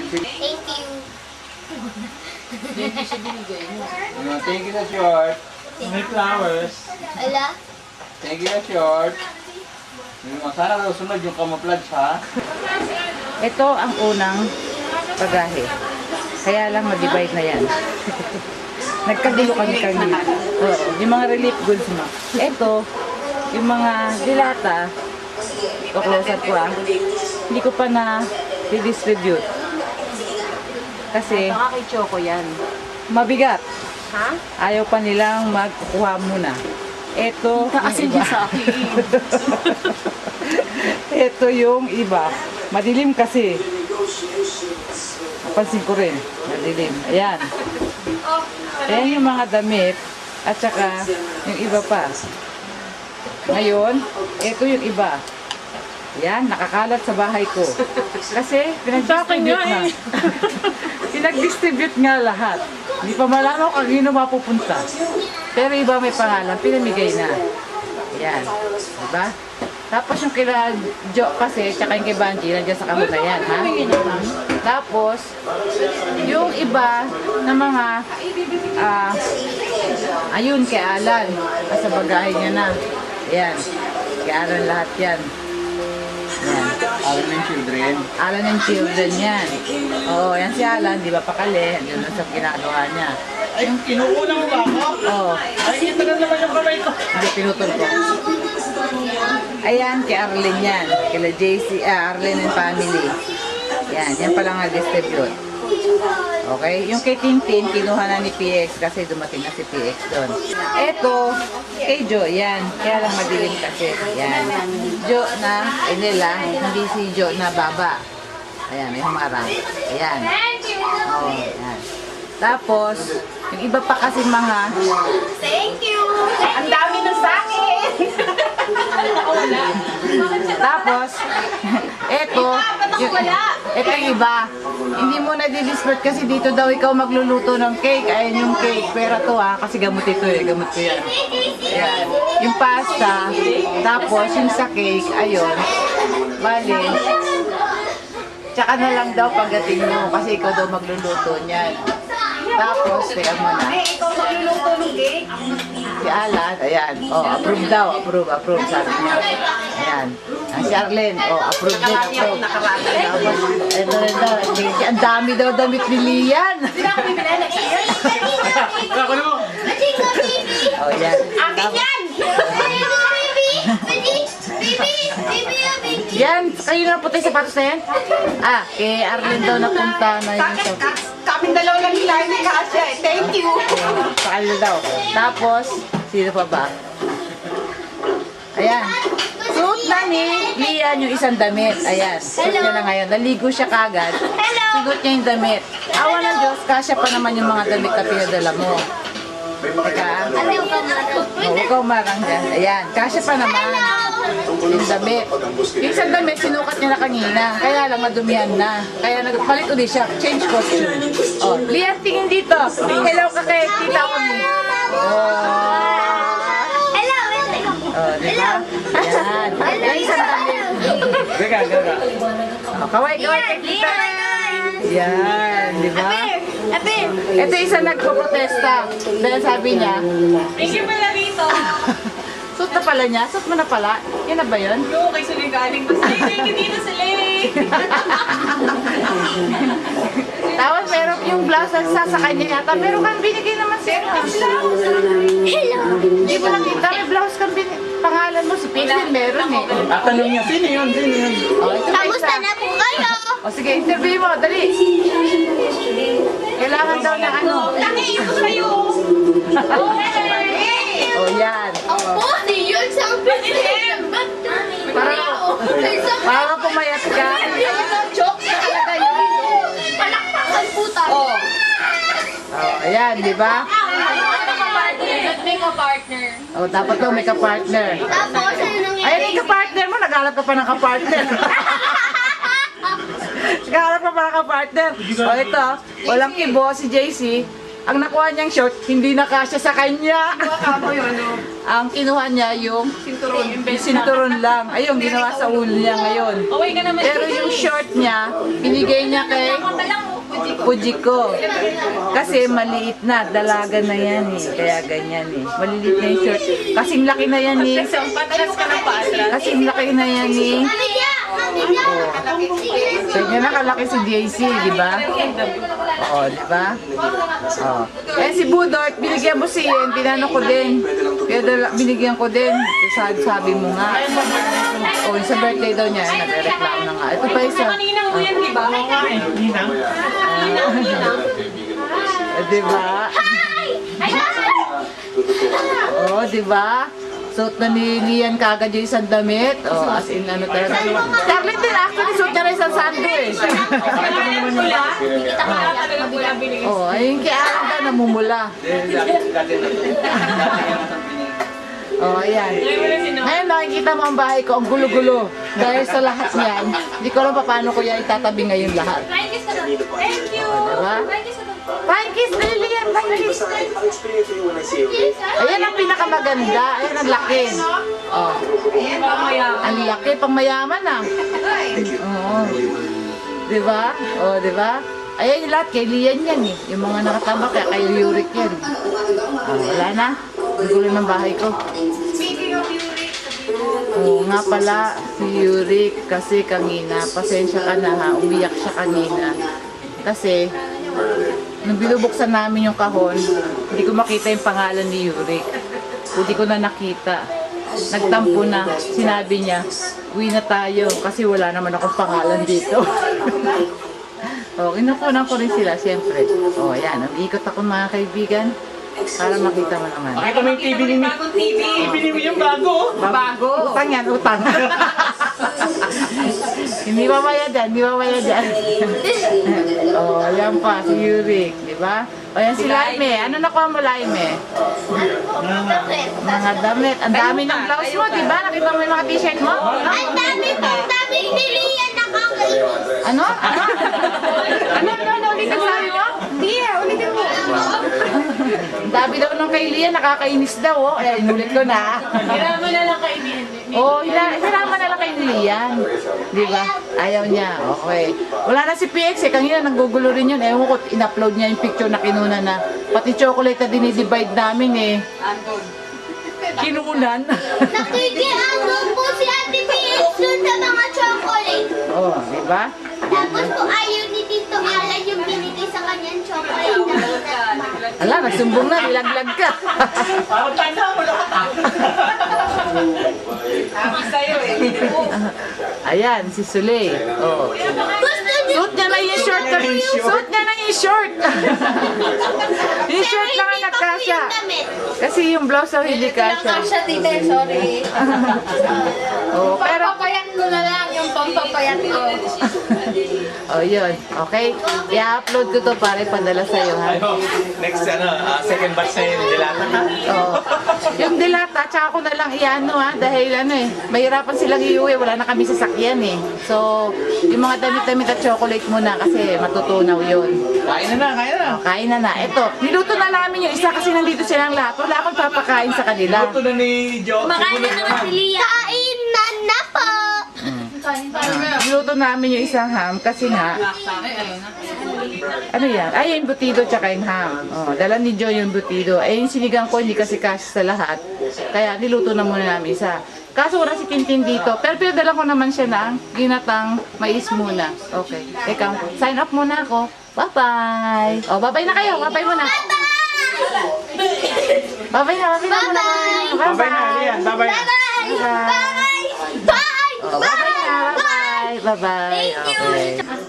Thank you. Hindi siya binigay mo. Thank you sa short. May flowers. Ala? Thank you sa short. Sana daw sunod yung camouflage ha. Ito ang unang pagahe. Kaya lang ma-divide na yan. Nagkagulo kami kanina. Oo, yung mga relief goods mo. Ito, yung mga dilata, close up ko hindi ko pa na distribute. Kasi, Baka kay Choco yan. mabigat. Ha? Ayaw pa nilang magkukuha muna. Ito, Kasi yung iba. sa akin. Ito yung iba. Madilim kasi. Napansin ko rin. Madilim. Ayan. Ayan yung mga damit. At saka yung iba pa. Ngayon, ito yung iba. Ayan, nakakalat sa bahay ko. Kasi pinag-distribute na. Pinag-distribute nga lahat. Hindi pa malaman kung sino mapupunta. Pero iba may pangalan, pinamigay na. Ayan. Diba? Tapos yung kila Jo kasi, tsaka yung kay Banji, nandiyan sa kahon na yan, ha? Tapos, yung iba na mga, ayun, kay Alan. Sa bagahe niya na. Ayan. Kay Alan lahat yan. Ayan. Alam ng children. Alan and children yan. Oo, yan si Alan, di ba pakali? Yun lang sa ginagawa niya. Ay, kinuuna mo ba ako? Oo. Ay, ito na naman yung kamay ko. Hindi, pinutol ko. Ayan, kay Arlene yan. Kila JC, Arlene and family. Yan, yan pala nga distribute. Okay? Yung kay Tintin, kinuha na ni PX kasi dumating na si PX doon. Eto, kay Jo, yan. Kaya lang madilim kasi. Yan. Jo na, nila, hindi si Jo na baba. Ayan, may humarang. Ayan. Oo, ayan. Tapos, yung iba pa kasi mga... Thank you! Ang dami ng sakin! Tapos, eto, eto yung iba. Hindi mo na di-disport kasi dito daw ikaw magluluto ng cake. Ayan yung cake. Pero to kasi gamot ito gamot ko yan. Ayan. Yung pasta, tapos yung sa cake, ayun. Bali, tsaka na lang daw pagdating mo kasi ikaw daw magluluto niyan. Tapos, teka mo na. Ikaw magluluto ng cake? Si Alan, ayan. Oh, approve daw. Approve, sabi niya. Ayan. Si Arlene, approve din, approve. Tapos, ito rin daw. Ang dami daw damit ni Lian. Hindi na ako bibili next year. Ako na mo. Oh, yan. Akin yan! Yan, kayo na puti sapatos na yan? Kay Arlene daw napunta na yung sapatos. Kaming dalawa lang nila, hindi kasya eh. Thank you! Sa kanila daw. Tapos, sino pa ba? Ayan. Suot na ni Lian yung isang damit. Ayan. Suot niya na ngayon. Naligo siya kagad. Suot niya yung damit. Awa ng Diyos, kasya pa naman yung mga damit na pinadala mo. Teka. Huwag ka umarang dyan. Ayan. Kasya pa naman. Yung damit. Yung isang damit, sinukat niya na kanina. Kaya lang madumihan na. Kaya nagpalit ulit siya. Change costume. Oh, Lian, tingin dito. Hello ka kay tita ko. Oh, di ba? Yan. Yung isang damit. Gaga. Kaway kay tita. Yan, di ba? Ito isa nagpo-protesta. Dahil sabi niya, Thank you pala rito. suot na pala niya? Suot mo na pala? Yan na ba yun? Yung kay Sulay galing ko. Thank you dito, Sulay. Tapos meron yung blouse sa kanya yata. Meron kang binigay naman siya. Hello! Hindi mo nakita, may blouse kang pangalan mo. Si Pixel meron eh. Tatanong niya, sino yun? Oh, ito pa Kamusta isa. na po kayo? O sige, interview mo. Dali. Kailangan daw ng ano. Tangiin ko sa'yo. O yan. Ako, si yun sa Para pumayat ka. Joke na talaga yun. Palakpakan po tayo. Ayan, di ba? May ka-partner. O, dapat daw may ka-partner. Tapos, ano nangyari? Ayan yung ka-partner mo. Naghanap ka pa ng ka-partner. Naghanap ka pa ng ka-partner. O, ito. Walang kibo si JC. Ang nakuha niyang short, hindi nakasya sa kanya. Kamo yun, ano? Ang kinuha niya yung sinturon lang. Ayun, ginawa sa ulo niya ngayon. Away ka naman. Pero yung short niya, binigay niya kay Ako pa lang Fujiko. Kasi maliit na, dalaga na yan eh. Kaya ganyan eh. Maliliit na yung short. Kasing laki na yan eh. Patras ka ng patras. Kasing laki na yan eh. Ganyan na kalaki si JC, di ba? Oo, di ba? Oo. Eh si Budort, binigyan mo si Ian, tinano ko din. Kaya binigyan ko din. Sabi mo nga. O, sa birthday daw niya, nagre-reklamo na nga. Ito pa isa. Kanina mo yan, di ba? Ninang. Di ba? Oo, di ba? Suot na ni Lian kagad yung isang damit. Oh, as in ano talaga. Scarlett din actually suot niya na isang sando eh. Pula. Kita ka na talaga pula binigay. Oh, ayun kaya Alda namumula. Oh, ayan. Ngayon nakikita mo ang bahay ko, ang gulo-gulo. Dahil sa lahat niyan, hindi ko alam pa paano ko yan itatabi ngayon lahat. Thank you. Diba? Thank you. Pankis, Lilian, pankis. Ayan ang pinakamaganda. Ayan ang laki. Oh. Ang laki, pang mayaman ah. Oo. Diba? Oh, diba? Ayan yung lahat, kay Lian yan eh. Yung mga nakatambak, kay Yurik yan. Oh, wala na. Ang gulo ng bahay ko. Speaking of Yurik, Oo nga pala, si Yurik kasi kanina, pasensya ka na ha, umiyak siya kanina. Kasi, nung binubuksan namin yung kahon, hindi ko makita yung pangalan ni Yurik. Hindi ko na nakita. Nagtampo na, sinabi niya, uwi na tayo kasi wala naman akong pangalan dito. O, kinukunan ko rin sila, siyempre. O, ayan, nag-iikot ako mga kaibigan para makita mo naman. Pakita mo yung TV ni Mick. bagong TV. TV ni Mick yung bago. Bago. Utang yan, utang. Hindi mamaya dyan, hindi mamaya dyan. Oh, yan pa, si Yurik, di ba? O yan si Laime. Ano nakuha mo, Laime? Mga damit. Ang dami ng blouse mo, di ba? Nakita mo yung mga t-shirt mo? Ang dami pong dami niliyan nakakainis. Ano? Ano? Ano? Ulitin sabi mo? Hindi, ulitin mo. Ang dami daw nung kay Lian, nakakainis daw, oh. Eh, inulit ko na. Hirama na lang kay Ian. Oh, hinama na lang kay Lian. Di ba? Ayaw niya. Okay. Wala na si PX eh. Kanina nanggugulo rin yun. Ewan ko, in-upload niya yung picture na kinuna na. Pati chocolate na dinidivide namin eh. Anton. Kinunan. Nakikiano po si Ate PS dun sa mga chocolate. Oh, di ba? Tapos po ayaw ni Tito Alan yung binigay sa kanyang chocolate na pinat. Ala, nagsumbong na. Nilaglag ka. Parang tanda mo lang. Tama sa'yo eh. Ayan, si Suley. Oh. Gusto niya Suot niya na yung short. Suot niya na yung short. Yung short na nga nagkasya. Kasi yung blouse daw hindi kasya. Kasha, tita, sorry. Oh, pero Pampapayat mo na lang yung pampapayat ko. oh, yun. Okay? I-upload ko to para ipadala sa'yo, ha? Next, second batch na yung dilata ha? Oo. Yung dilata, tsaka ko na lang iano, ha? Dahil ano eh, mahirapan silang iuwi. Wala na kami sasakyan eh. So, yung mga damit-damit at chocolate muna kasi matutunaw yun. Kain na. Kain na na. Ito, niluto na namin yung isa kasi nandito silang lahat. Wala akong papakain sa kanila. Ito na ni Jo. Makain na naman si Lia. Kainan na po. Niluto namin yung isang ham kasi nga, ano yan? Ay, yung butido tsaka yung ham. Oh, dala ni Joy yung butido. Eh, yung sinigang ko hindi kasi kasya sa lahat. Kaya niluto na muna namin isa. Kaso wala si Tintin dito. Pero pinadala ko naman siya ng ginatang mais muna. Okay. Teka, sign up muna ako. Bye-bye. Oh, bye-bye na kayo. Bye-bye muna. Bye-bye na muna. Bye-bye na, Lian. Bye-bye na. Bye! Bye! Bye! Oh, bye-bye na. Bye-bye. Bye-bye. Thank you. Okay.